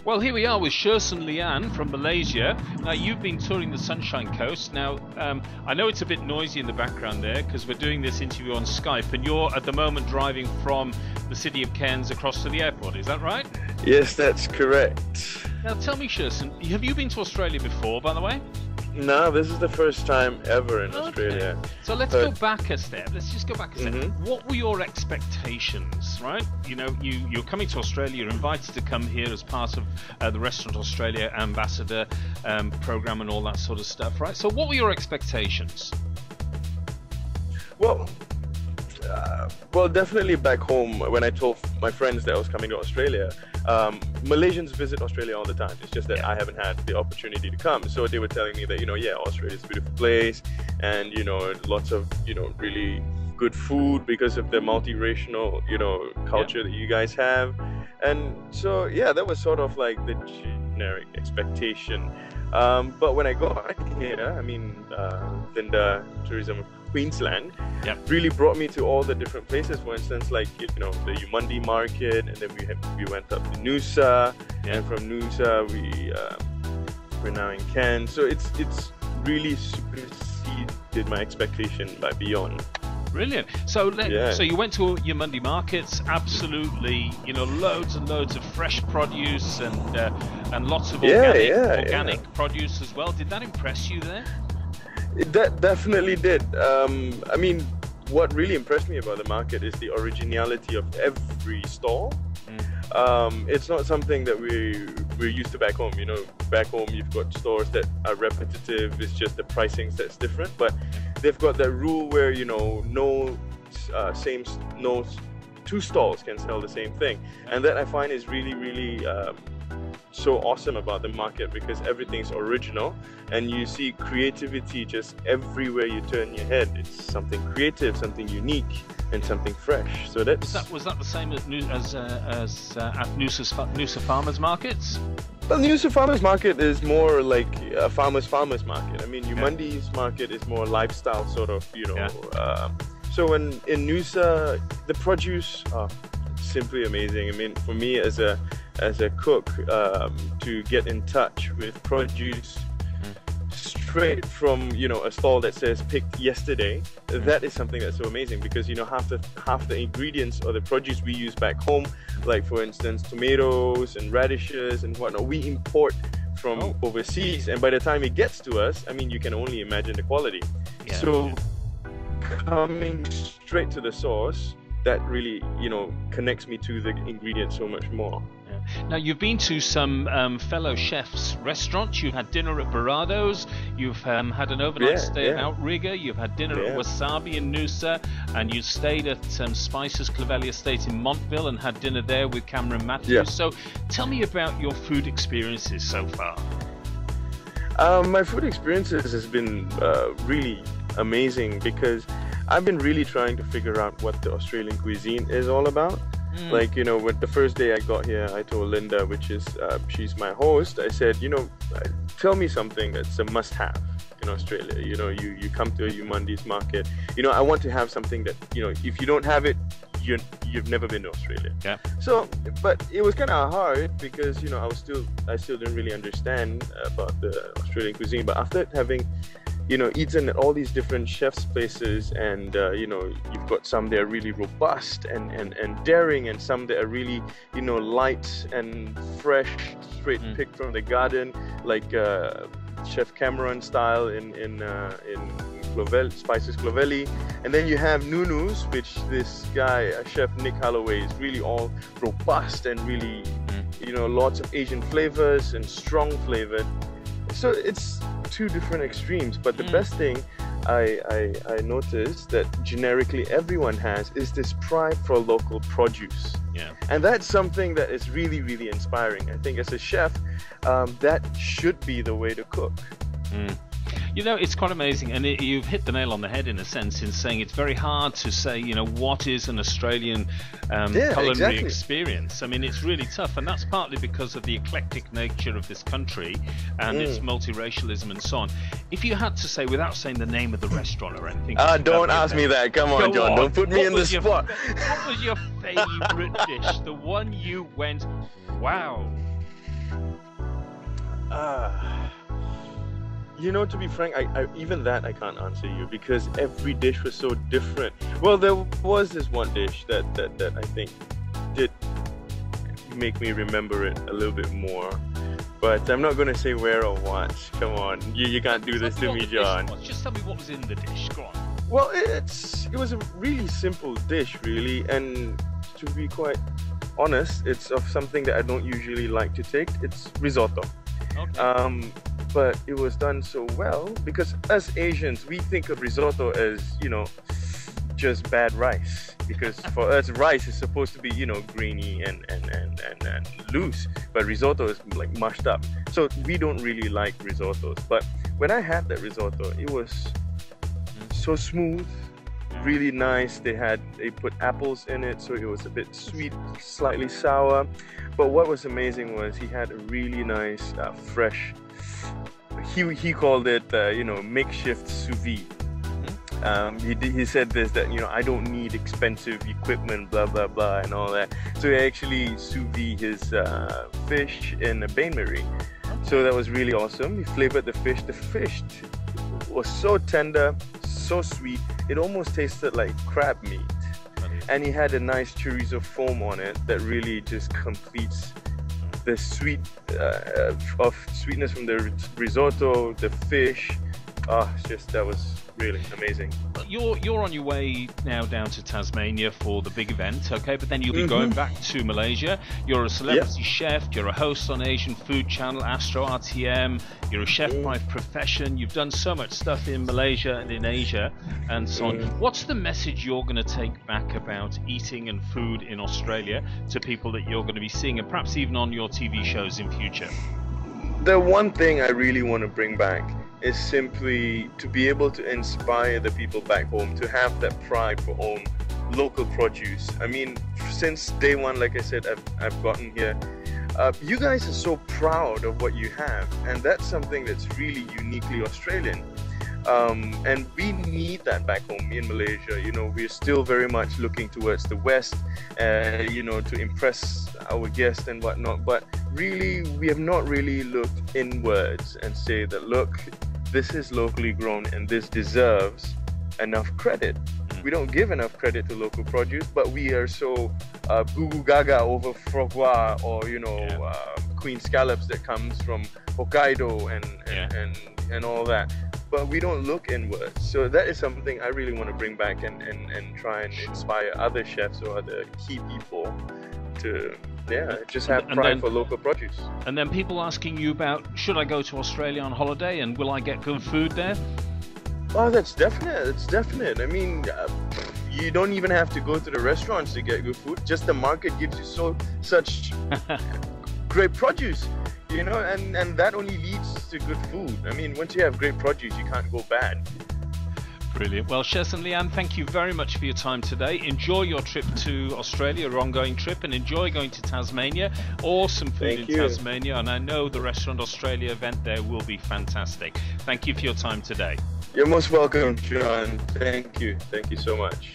Well, here we are with Sherson Lian from Malaysia. Now, you've been touring the Sunshine Coast. Now, I know it's a bit noisy in the background there because we're doing this interview on Skype, and you're at the moment driving from the city of Cairns across to the airport. Is that right? Yes, that's correct. Now, tell me, Sherson, have you been to Australia before, by the way? No, this is the first time ever in Australia. So let's go back a step. Let's just go back a step. Mm-hmm. What were your expectations, right? You know, you're coming to Australia, you're invited to come here as part of the Restaurant Australia Ambassador program and all that sort of stuff, right? So what were your expectations? Well, definitely back home, when I told my friends that I was coming to Australia, Malaysians visit Australia all the time. It's just that I haven't had the opportunity to come. So they were telling me that, Australia is a beautiful place and, lots of, really good food because of the multiracial, culture that you guys have. And so, that was sort of like the generic expectation. But when I got here, Linda Tourism of Queensland really brought me to all the different places. For instance, like the Umandi market, and then we went up to Noosa, and from Noosa we're now in Cairns. So it's really superseded my expectation by beyond. Brilliant. So so you went to your Monday markets, absolutely, loads and loads of fresh produce and lots of organic produce as well. Did that impress you there? That definitely did. What really impressed me about the market is the originality of every stall. It's not something that we're used to back home. Back home you've got stores that are repetitive. It's just the pricings that's different. But they've got that rule where no two stalls can sell the same thing, and that I find is really so awesome about the market, because everything's original and you see creativity just everywhere you turn your head. It's something creative, something unique, and something fresh. So was that the same as at Noosa Farmers Markets? Well, Noosa Farmers Market is more like a farmers market. Umandi's market is more lifestyle sort of, so in Noosa, the produce simply amazing. For me as a cook, to get in touch with produce straight from a stall that says picked yesterday, that is something that's so amazing, because half the ingredients or the produce we use back home, like for instance tomatoes and radishes and whatnot, we import from overseas, and by the time it gets to us, you can only imagine the quality. Coming straight to the source, that really connects me to the ingredients so much more. Now, you've been to some fellow chefs' restaurants. You've had dinner at Barado's. You've had an overnight stay at Outrigger. You've had dinner at Wasabi in Noosa, and you stayed at Spices Clovelly Estate in Montville and had dinner there with Cameron Matthews. So, tell me about your food experiences so far. My food experiences has been really amazing, because I've been really trying to figure out what the Australian cuisine is all about. Like, with the first day I got here, I told Linda, which is, she's my host, I said, tell me something that's a must-have in Australia. You come to a Umandi's market, I want to have something that, if you don't have it, you've never been to Australia. So, but it was kind of hard, because, I still didn't really understand about the Australian cuisine. But after having eaten at all these different chefs' places, and you've got some that are really robust and daring, and some that are really light and fresh, straight picked from the garden, like Chef Cameron style in Spices Clovelly. And then you have Nunu's, which this guy, Chef Nick Holloway, is really all robust and really lots of Asian flavors and strong flavored. So it's two different extremes, but the best thing I noticed that generically everyone has is this pride for local produce. And that's something that is really, really inspiring. I think as a chef, that should be the way to cook. It's quite amazing, and you've hit the nail on the head in a sense in saying it's very hard to say, what is an Australian culinary experience. It's really tough, and that's partly because of the eclectic nature of this country and its multiracialism and so on. If you had to say, without saying the name of the restaurant or anything... don't ask me that. Come on, John. Don't put me in the spot. What was your favourite dish? The one you went, wow. You know, to be frank, I even that I can't answer you because every dish was so different. Well, there was this one dish that I think did make me remember it a little bit more, but I'm not going to say where or what. Come on, you can't do this to me, John. Just tell me what was in the dish. Go on. Well, it was a really simple dish, really, and to be quite honest, it's of something that I don't usually like to take. It's risotto. Okay. But it was done so well because as Asians, we think of risotto as, you know, just bad rice. Because for us, rice is supposed to be, you know, grainy and loose. But risotto is like mushed up. So we don't really like risottos. But when I had that risotto, it was so smooth, really nice. They put apples in it, so it was a bit sweet, slightly sour. But what was amazing was he had a really nice, fresh, he called it, you know, makeshift sous vide. He said this, that, you know, I don't need expensive equipment, blah blah blah and all that. So he actually sous vide his fish in a bain-marie. So that was really awesome. He flavored the fish. The fish was so tender, so sweet, it almost tasted like crab meat. And he had a nice chorizo foam on it that really just completes the sweet of sweetness from the risotto, the fish. That was really amazing. You're on your way now down to Tasmania for the big event, okay? But then you'll be going back to Malaysia. You're a celebrity chef. You're a host on Asian Food Channel, Astro RTM. You're a chef by profession. You've done so much stuff in Malaysia and in Asia and so on. What's the message you're going to take back about eating and food in Australia to people that you're going to be seeing, and perhaps even on your TV shows in future? The one thing I really want to bring back is simply to be able to inspire the people back home to have that pride for own local produce. I mean, since day one, like I said, I've gotten here. You guys are so proud of what you have, and that's something that's really uniquely Australian. And we need that back home in Malaysia. You know, we're still very much looking towards the West, you know, to impress our guests and whatnot. But really, we have not really looked inwards and say that, look, this is locally grown and this deserves enough credit. We don't give enough credit to local produce, but we are so goo gaga over foie gras or, you know, queen scallops that comes from Hokkaido and all that. But we don't look inward. So that is something I really want to bring back and try and inspire other chefs or other key people to just have pride for local produce. And then people asking you about, should I go to Australia on holiday and will I get good food there? Oh, that's definite. It's definite. I mean, you don't even have to go to the restaurants to get good food. Just the market gives you such great produce, you know, and that only leads to good food. I mean, once you have great produce, you can't go bad. Brilliant. Well, Sherson Lian, thank you very much for your time today. Enjoy your trip to Australia, your ongoing trip, and enjoy going to Tasmania. Awesome food in Tasmania, and I know the Restaurant Australia event there will be fantastic. Thank you for your time today. You're most welcome, John. Thank you. Thank you so much.